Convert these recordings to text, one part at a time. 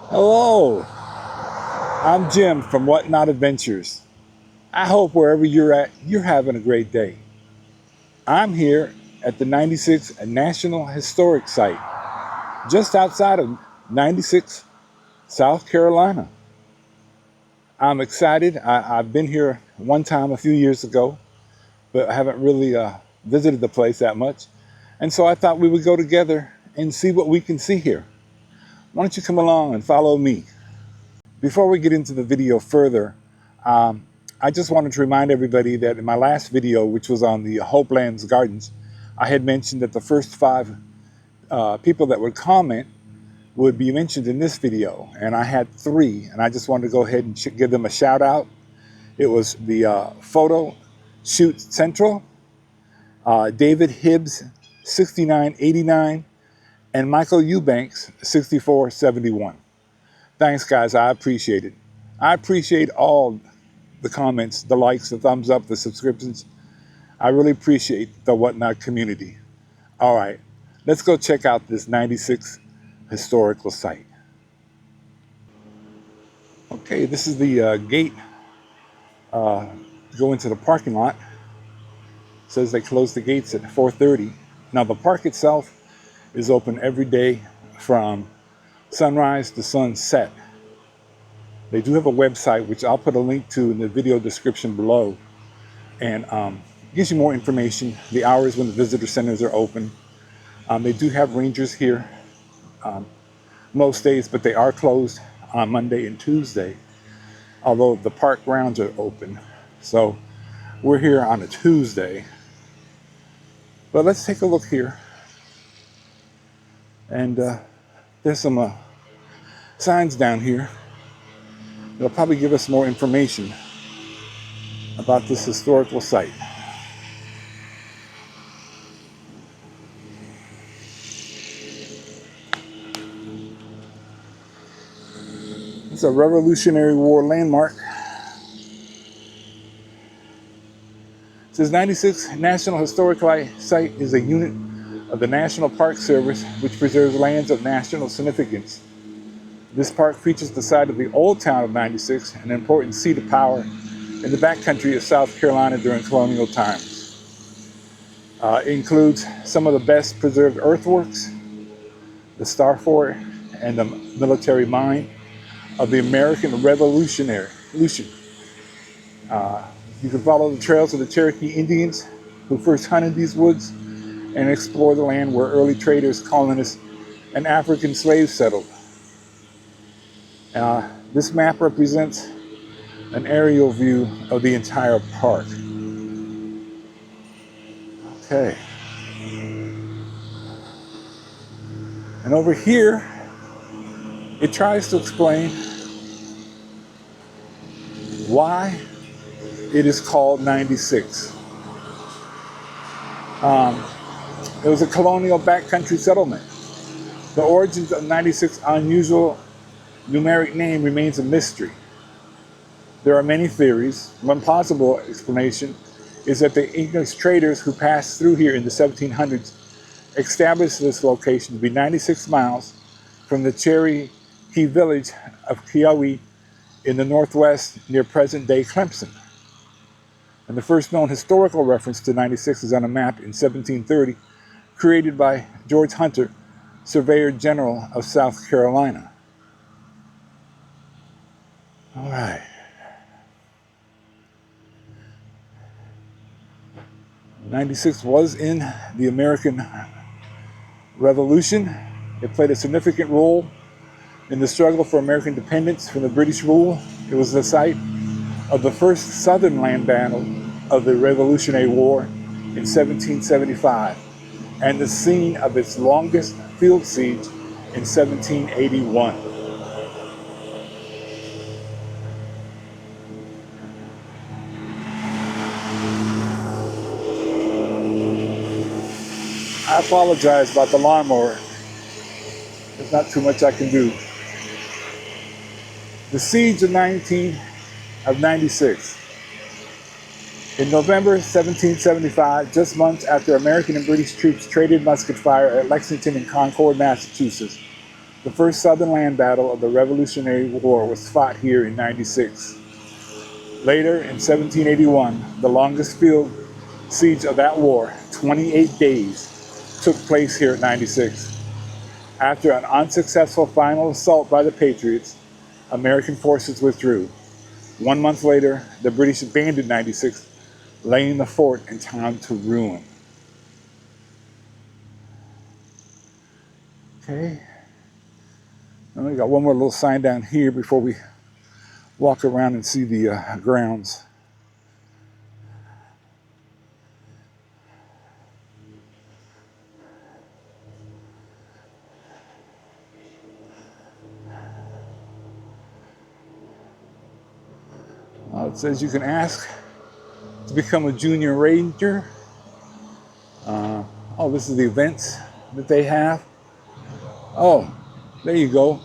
Hello, I'm Jim from Whatnot Adventures. I hope wherever you're at, you're having a great day. I'm here at the 96 National Historic Site, just outside of 96, South Carolina. I'm excited. I've been here one time a few years ago, but I haven't really visited the place that much. And so I thought we would go together and see what we can see here. Why don't you come along and follow me? Before we get into the video further, I just wanted to remind everybody that in my last video, which was on the Hopelands Gardens, I had mentioned that the first 5 people that would comment would be mentioned in this video. And I had 3, and I just wanted to go ahead and give them a shout out. It was the Photo Shoot Central, David Hibbs, 6989, and Michael Eubanks, 6471. Thanks, guys. I appreciate it. I appreciate all the comments, the likes, the thumbs up, the subscriptions. I really appreciate the Whatnot community. All right, let's go check out this 96 historical site. Okay, this is the gate to go into the parking lot. It says they close the gates at 4:30. Now the park itself is open every day from sunrise to sunset. They do have a website, which I'll put a link to in the video description below, and gives you more information, the hours when the visitor centers are open. They do have rangers here most days, but they are closed on Monday and Tuesday, although the park grounds are open. So we're here on a Tuesday. But let's take a look here. And there's some signs down here. It'll probably give us more information about this historical site. It's a Revolutionary War landmark. It says 96 National Historical Site is a unit of the National Park Service which preserves lands of national significance. This park features the site of the old town of 96, an important seat of power in the backcountry of South Carolina during colonial times. It includes some of the best preserved earthworks, the Star Fort, and the military mine of the American Revolution. You can follow the trails of the Cherokee Indians who first hunted these woods and explore the land where early traders, colonists, and African slaves settled. This map represents an aerial view of the entire park. Okay. And over here, it tries to explain why it is called 96. It was a colonial backcountry settlement. The origins of 96 unusual numeric name remains a mystery. There are many theories. One possible explanation is that the English traders who passed through here in the 1700s established this location to be 96 miles from the Cherokee village of Sequoia in the northwest near present-day Clemson. And the first known historical reference to 96 is on a map in 1730 created by George Hunter, Surveyor General of South Carolina. All right. '96 was in the American Revolution. It played a significant role in the struggle for American independence from the British rule. It was the site of the first Southern land battle of the Revolutionary War in 1775 and the scene of its longest field siege in 1781. I apologize about the lawnmower. There's not too much I can do. The siege of 96. In November 1775, just months after American and British troops traded musket fire at Lexington and Concord, Massachusetts, The first Southern land battle of the Revolutionary War was fought here in 96. Later, in 1781, the longest field siege of that war, 28 days, took place here at 96. After an unsuccessful final assault by the Patriots, American forces withdrew. 1 month later, the British abandoned 96, laying the fort in time to ruin. Okay. And we got one more little sign down here before we walk around and see the grounds. It says you can ask to become a junior ranger. Oh, this is the events that they have. Oh, there you go.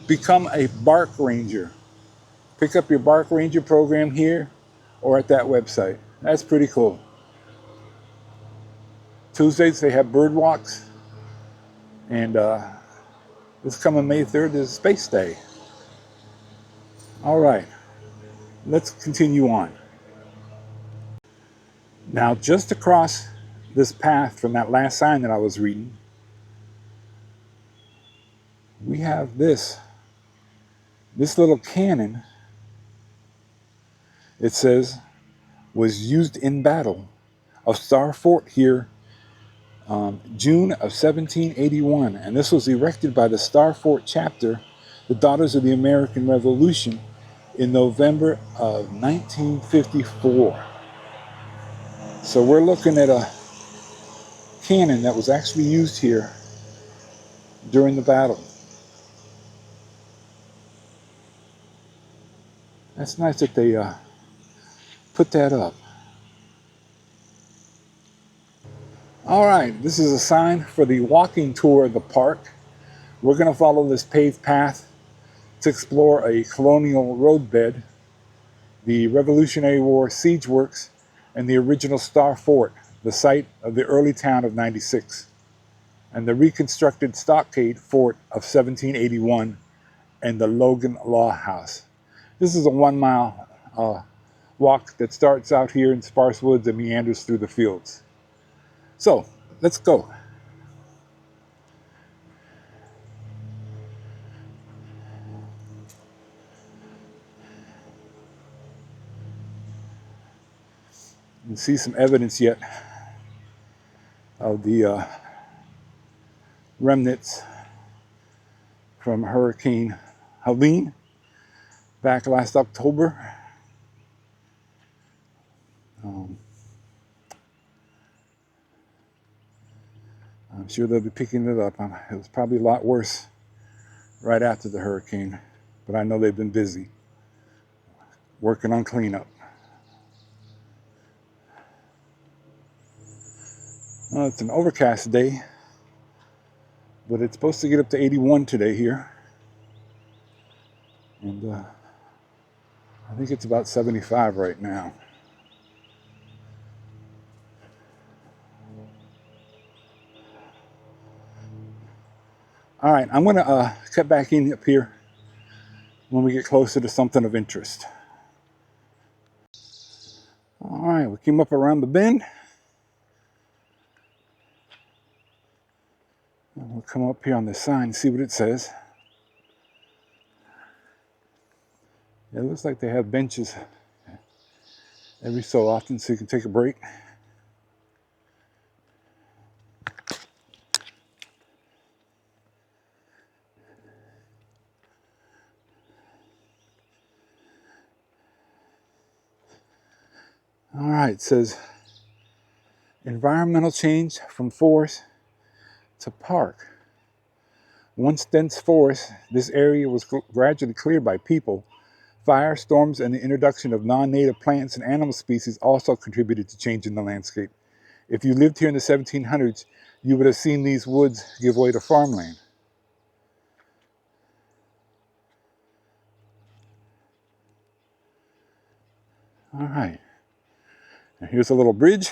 Become a bark ranger. Pick up your bark ranger program here or at that website. That's pretty cool. Tuesdays they have bird walks, and this coming May 3rd is Space Day. All right, let's continue on. Now, just across this path from that last sign that I was reading, we have this little cannon. It says was used in battle of Star Fort here, June of 1781, and this was erected by the Star Fort chapter, the Daughters of the American Revolution, in November of 1954. So we're looking at a cannon that was actually used here during the battle. That's nice that they put that up. All right, this is a sign for the walking tour of the park. We're going to follow this paved path to explore a colonial roadbed, the Revolutionary War siege works, and the original Star Fort, the site of the early town of 96, and the reconstructed stockade fort of 1781, and the Logan Law House. This is a 1-mile walk that starts out here in sparse woods and meanders through the fields. So, let's go. You can see some evidence yet of the remnants from Hurricane Helene back last October. I'm sure they'll be picking it up. It was probably a lot worse right after the hurricane, but I know they've been busy working on cleanup. Well, it's an overcast day, but it's supposed to get up to 81 today here. And I think it's about 75 right now. All right, I'm going to cut back in up here when we get closer to something of interest. All right, we came up around the bend. And we'll come up here on this sign and see what it says. It looks like they have benches every so often so you can take a break. All right, it says environmental change from forest to park. Once dense forest, this area was gradually cleared by people. Fire, storms, and the introduction of non-native plants and animal species also contributed to changing the landscape. If you lived here in the 1700s, you would have seen these woods give way to farmland. All right, and here's a little bridge,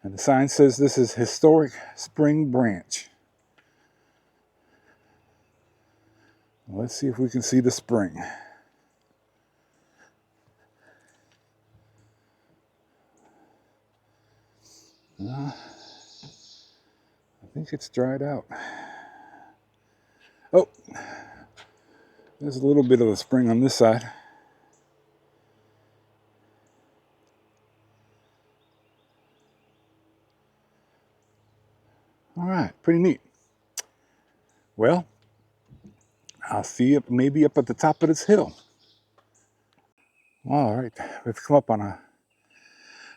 and the sign says this is Historic Spring Branch. Let's see if we can see the spring. I think it's dried out. Oh, there's a little bit of a spring on this side. All right, pretty neat. Well, I'll see it maybe up at the top of this hill. All right, we've come up on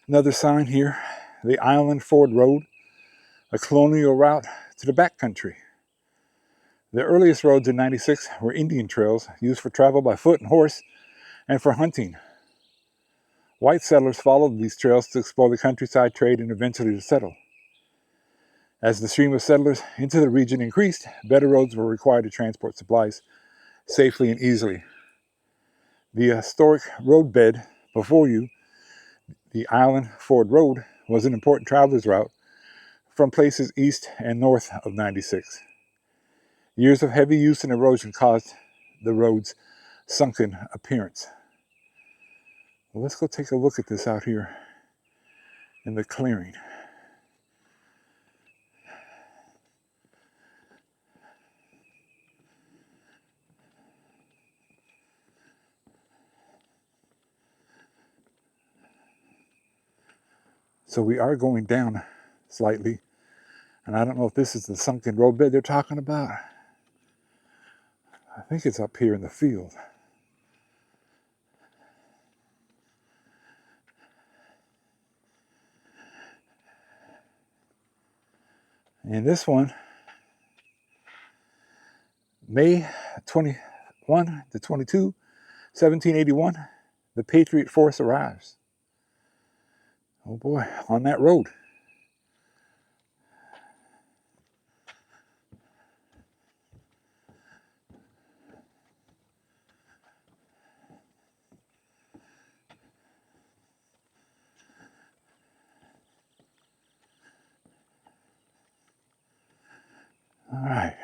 another sign here. The Island Ford Road, a colonial route to the backcountry. The earliest roads in 96 were Indian trails used for travel by foot and horse and for hunting. White settlers followed these trails to explore the countryside, trade, and eventually to settle. As the stream of settlers into the region increased, better roads were required to transport supplies safely and easily. The historic roadbed before you, the Island Ford Road, was an important traveler's route from places east and north of 96. Years of heavy use and erosion caused the road's sunken appearance. Well, let's go take a look at this out here in the clearing. So we are going down slightly, and I don't know if this is the sunken roadbed they're talking about. I think it's up here in the field. And this one, May 21 to 22, 1781, the Patriot Force arrives. Oh boy, on that road. All right.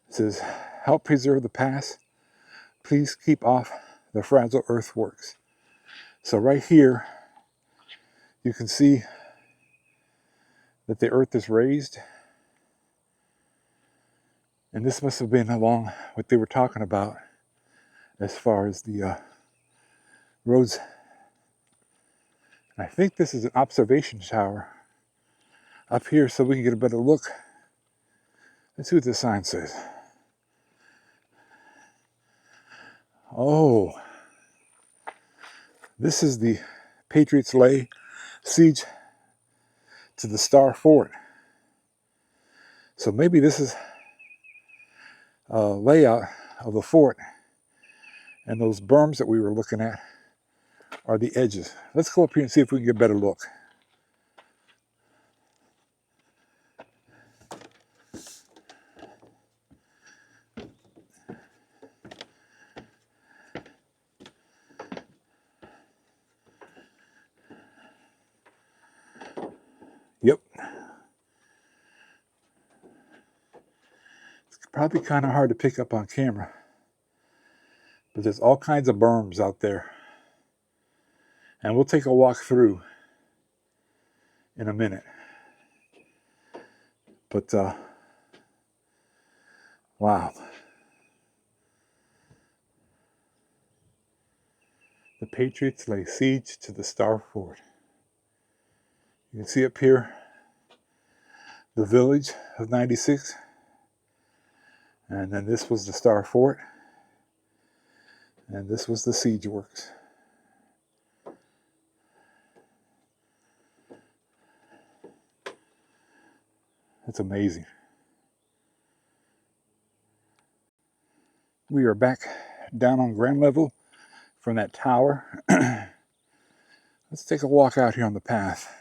It says, help preserve the past. Please keep off the fragile earthworks. So right here, you can see that the earth is raised. And this must have been along what they were talking about as far as the roads. And I think this is an observation tower up here so we can get a better look. Let's see what the sign says. Oh, this is the Patriots lay siege to the Star Fort. So maybe this is a layout of the fort, and those berms that we were looking at are the edges. Let's go up here and see if we can get a better look. Yep. It's probably kind of hard to pick up on camera, but there's all kinds of berms out there. And we'll take a walk through in a minute. But, wow. The Patriots lay siege to the Star Fort. You can see up here the village of 96. And then this was the Star Fort. And this was the siege works. It's amazing. We are back down on ground level from that tower. Let's take a walk out here on the path.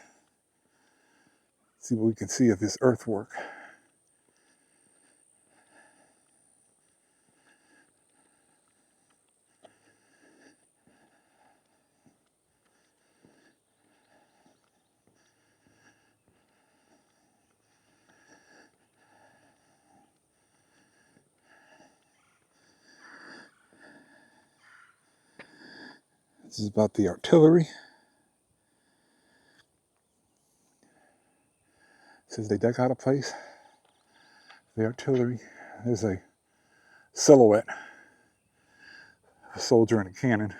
See what we can see of this earthwork. This is about the artillery. It says they dug out a place. The artillery. There's a silhouette, a soldier and a cannon.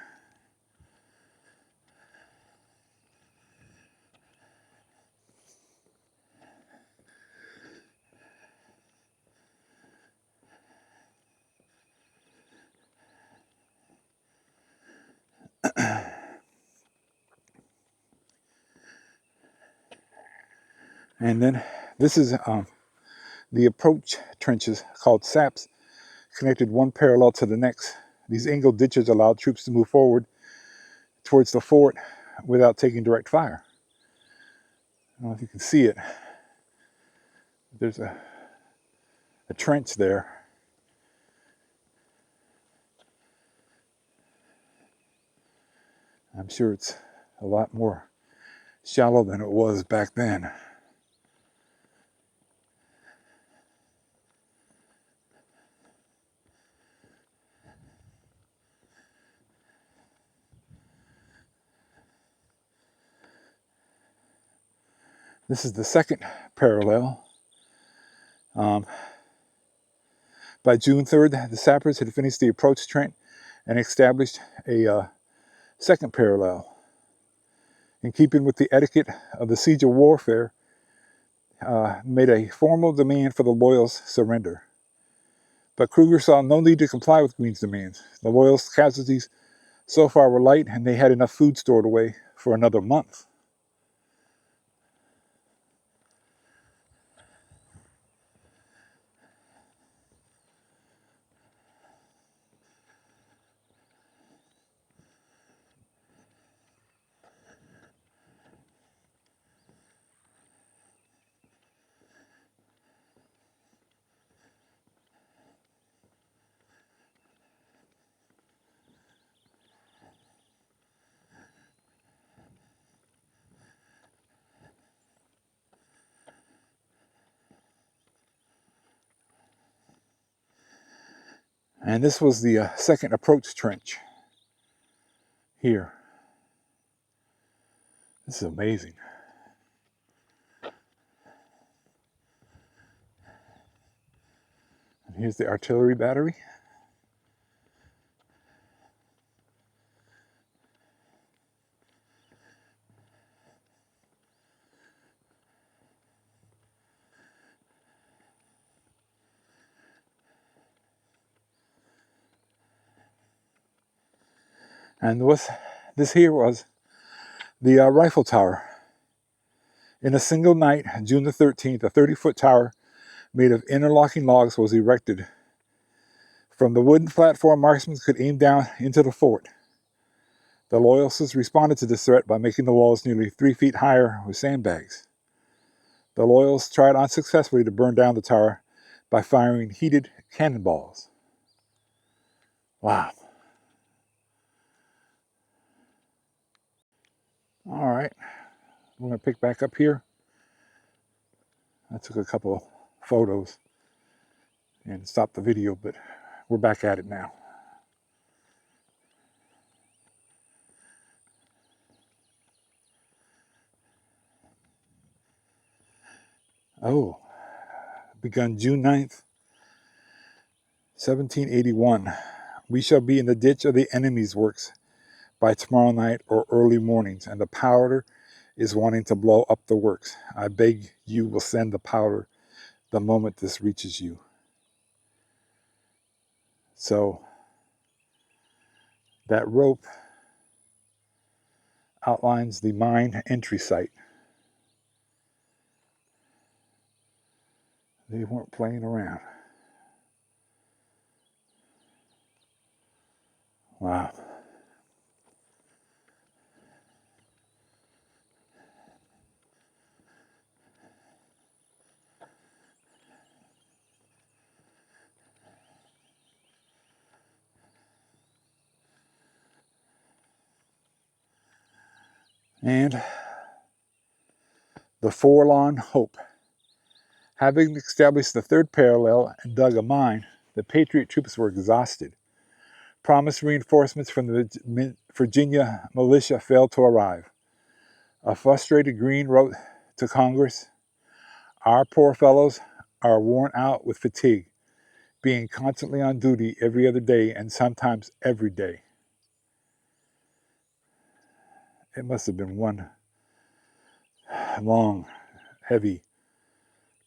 And then this is the approach trenches called saps, connected one parallel to the next. These angled ditches allowed troops to move forward towards the fort without taking direct fire. I don't know if you can see it. There's a trench there. I'm sure it's a lot more shallow than it was back then. This is the second parallel. By June 3rd, the sappers had finished the approach trench and established a second parallel. In keeping with the etiquette of the siege of warfare, made a formal demand for the loyals' surrender. But Kruger saw no need to comply with Greene's demands. The loyals' casualties so far were light, and they had enough food stored away for another month. And this was the second approach trench here. This is amazing. And here's the artillery battery. And this here was the rifle tower. In a single night, June the 13th, a 30-foot tower made of interlocking logs was erected. From the wooden platform, marksmen could aim down into the fort. The loyalists responded to this threat by making the walls nearly 3 feet higher with sandbags. The loyalists tried unsuccessfully to burn down the tower by firing heated cannonballs. Wow. All right, we're going to pick back up here. I took a couple of photos and stopped the video, but we're back at it now. Oh, begun June 9th, 1781. We shall be in the ditch of the enemy's works by tomorrow night or early mornings, and the powder is wanting to blow up the works. I beg you will send the powder the moment this reaches you. So that rope outlines the mine entry site. They weren't playing around. Wow. And the forlorn hope. Having established the third parallel and dug a mine, the Patriot troops were exhausted. Promised reinforcements from the Virginia militia failed to arrive. A frustrated Green wrote to Congress, "Our poor fellows are worn out with fatigue, being constantly on duty every other day and sometimes every day." It must have been one long, heavy,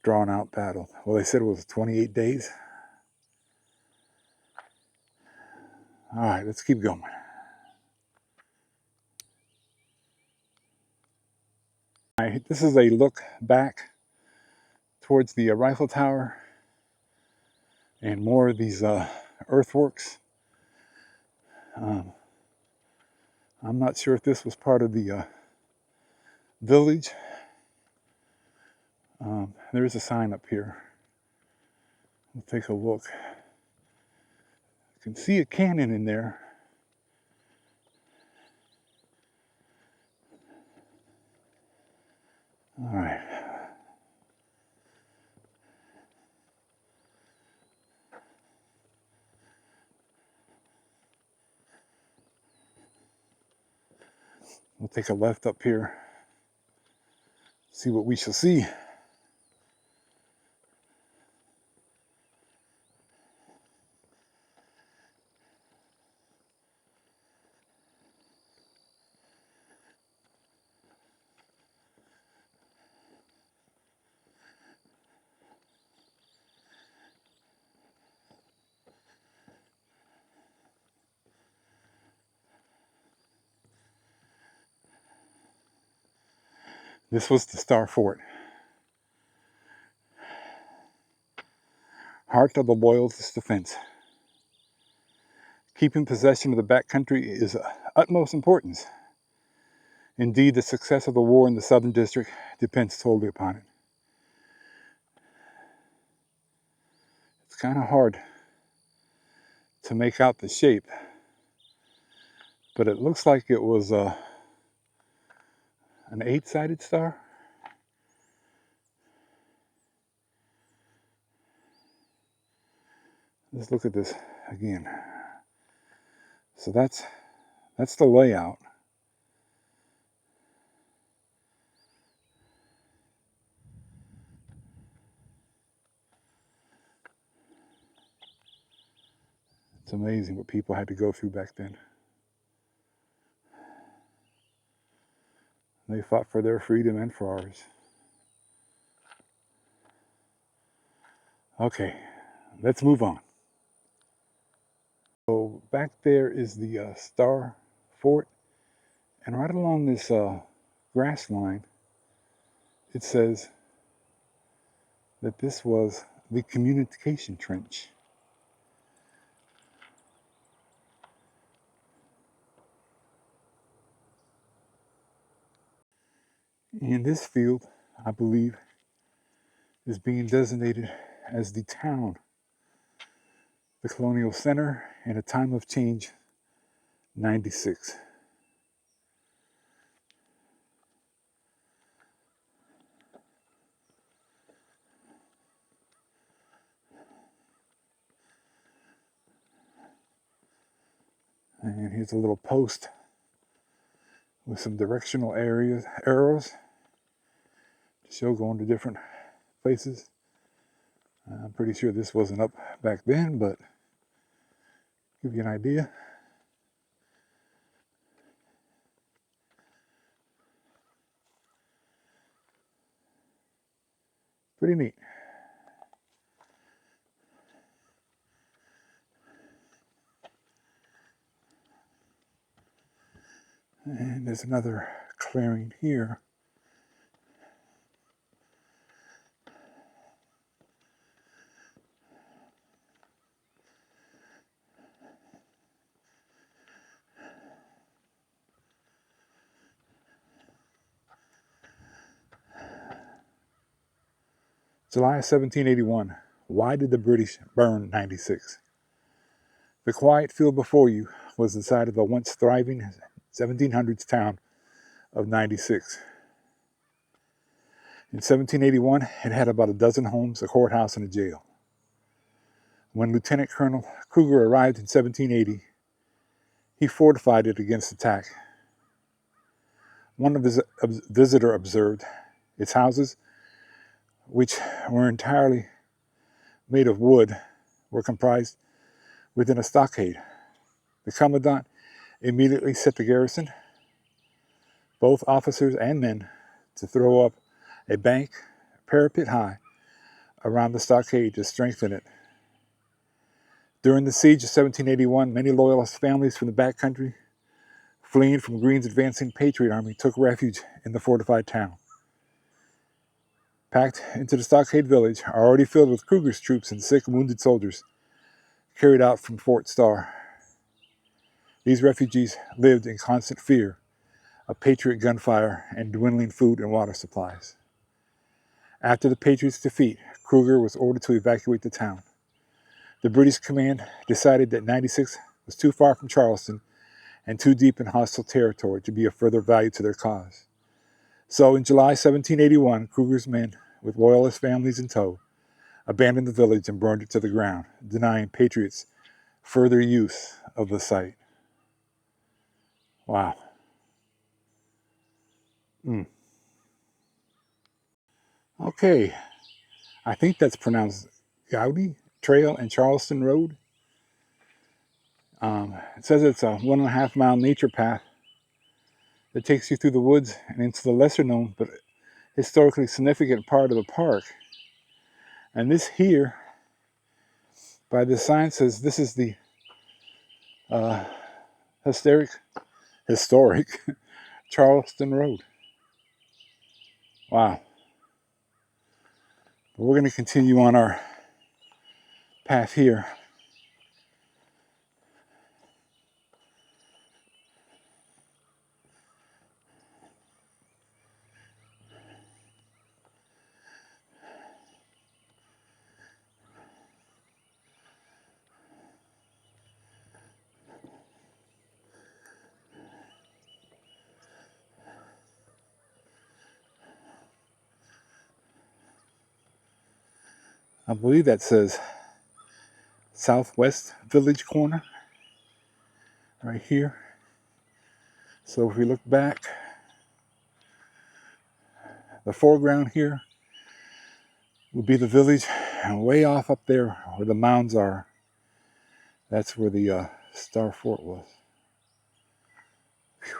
drawn-out battle. Well, they said it was 28 days. All right, let's keep going. All right, this is a look back towards the rifle tower and more of these earthworks. I'm not sure if this was part of the village. There is a sign up here. We'll take a look. You can see a cannon in there. All right. We'll take a left up here. See what we shall see. This was the Star Fort. Heart of the Loyalist defense. Keeping possession of the backcountry is of utmost importance. Indeed, the success of the war in the Southern District depends totally upon it. It's kind of hard to make out the shape, but it looks like it was an 8-sided star. Let's look at this again. So that's the layout. It's amazing what people had to go through back then. They fought for their freedom and for ours. Okay, let's move on. So back there is the Star Fort, and right along this grass line, it says that this was the communication trench. And this field, I believe, is being designated as the town, the colonial center, and a time of change, 96. And here's a little post with some directional arrows to show going to different places. I'm pretty sure this wasn't up back then, but give you an idea. Pretty neat. And there's another clearing here. July 1781. Why did the British burn 96? The quiet field before you was the site of the once thriving 1700s town of 96. In 1781, it had about a dozen homes, a courthouse, and a jail. When Lieutenant Colonel Kruger arrived in 1780, he fortified it against attack. One of his visitor observed its houses, which were entirely made of wood, were comprised within a stockade. The commandant immediately set the garrison, both officers and men, to throw up a bank parapet high around the stockade to strengthen it. During the siege of 1781, many loyalist families from the backcountry, fleeing from Greene's advancing Patriot army, took refuge in the fortified town. Packed into the stockade village, already filled with Kruger's troops and sick and wounded soldiers carried out from Fort Starr. These refugees lived in constant fear of Patriot gunfire and dwindling food and water supplies. After the Patriots' defeat, Kruger was ordered to evacuate the town. The British command decided that 96 was too far from Charleston and too deep in hostile territory to be of further value to their cause. So in July 1781, Kruger's men, with loyalist families in tow, abandoned the village and burned it to the ground, denying Patriots further use of the site. Wow. Okay, I think that's pronounced Gowdy Trail and Charleston Road. It says it's a 1.5 mile nature path that takes you through the woods and into the lesser known but historically significant part of the park. And this here, by the sign, says this is the historic Charleston Road. Wow. But we're going to continue on our path here. I believe that says Southwest Village Corner right here. So if we look back, the foreground here would be the village, and way off up there where the mounds are, that's where the Star Fort was. Whew.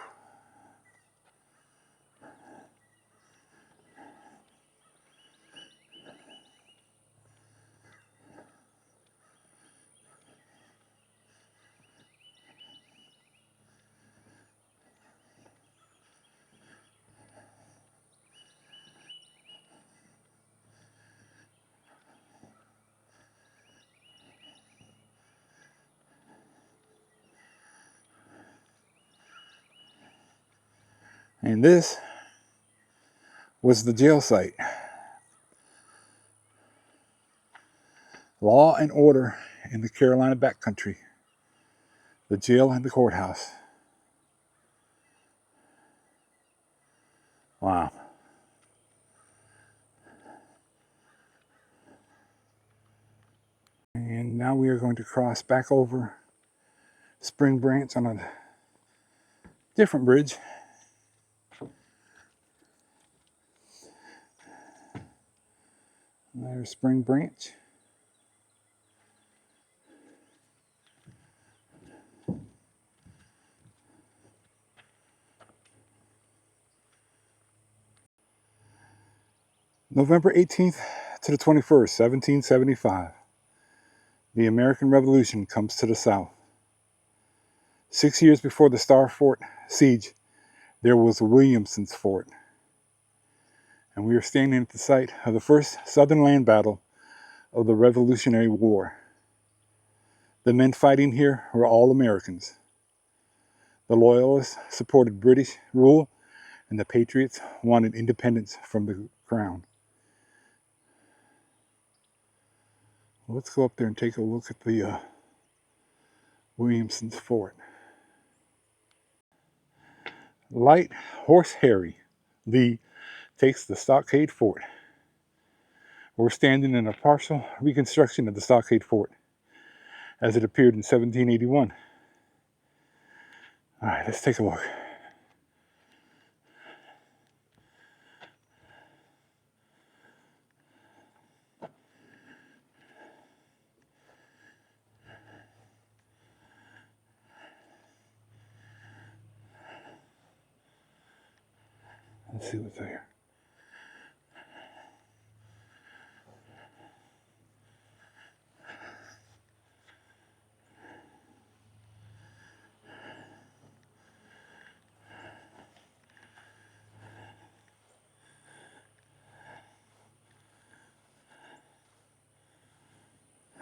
And this was the jail site. Law and order in the Carolina backcountry. The jail and the courthouse. Wow. And now we are going to cross back over Spring Branch on a different bridge. There's Spring Branch. November 18th to the 21st, 1775. The American Revolution comes to the South. 6 years before the Star Fort siege, there was Williamson's Fort. And we are standing at the site of the first Southern land battle of the Revolutionary War. The men fighting here were all Americans. The Loyalists supported British rule, and the Patriots wanted independence from the Crown. Let's go up there and take a look at the Williamson's Fort. Light Horse Harry Lee takes the Stockade Fort. We're standing in a partial reconstruction of the Stockade Fort as it appeared in 1781. All right, let's take a look. Let's see what's there.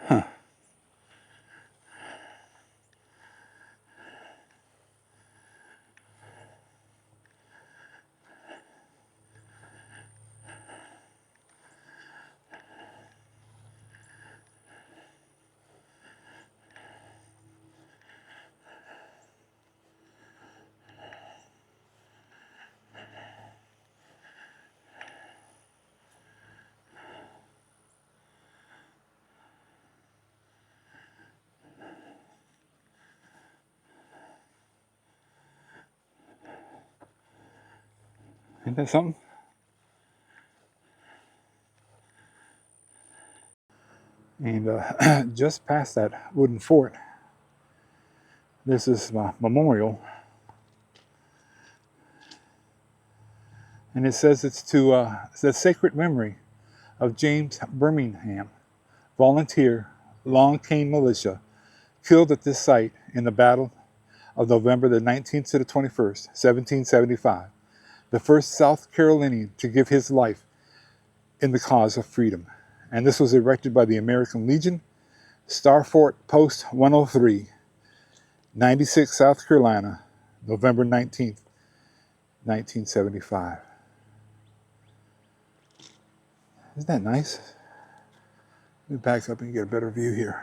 Huh. Ain't that something? And just past that wooden fort, this is my memorial. And it says it's to the sacred memory of James Birmingham, volunteer, Long Cane militia, killed at this site in the Battle of November the 19th to the 21st, 1775, the first South Carolinian to give his life in the cause of freedom. And this was erected by the American Legion, Star Fort Post 103, 96, South Carolina, November 19th, 1975. Isn't that nice? Let me back up and get a better view here.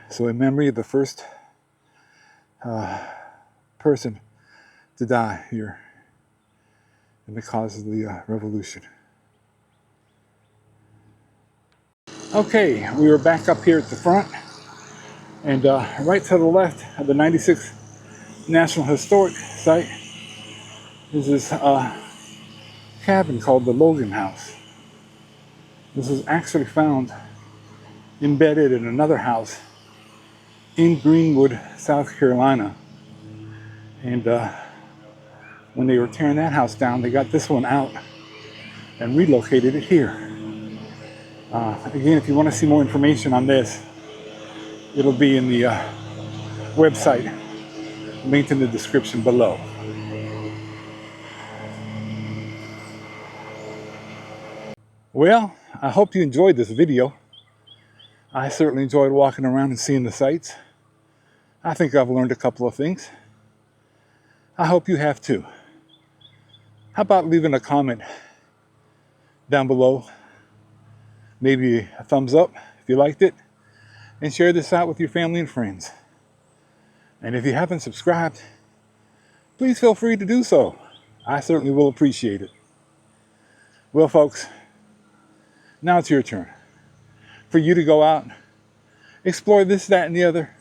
So in memory of the first person to die here in the cause of the revolution. Okay, we are back up here at the front, and right to the left of the 96 National Historic Site is this cabin called the Logan House. This was actually found embedded in another house in Greenwood, South Carolina. And when they were tearing that house down, they got this one out and relocated it here. Again, if you want to see more information on this, it'll be in the website linked in the description below. Well, I hope you enjoyed this video. I certainly enjoyed walking around and seeing the sights. I think I've learned a couple of things. I hope you have too. How about leaving a comment down below? Maybe a thumbs up if you liked it, and share this out with your family and friends. And if you haven't subscribed, please feel free to do so. I certainly will appreciate it. Well, folks, now it's your turn. For you to go out, explore this, that, and the other.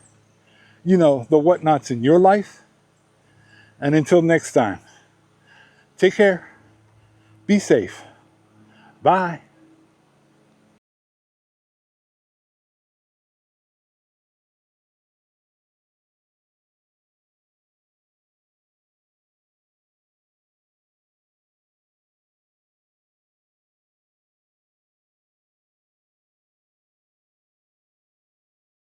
You know, the whatnots in your life. And until next time, take care, be safe, bye.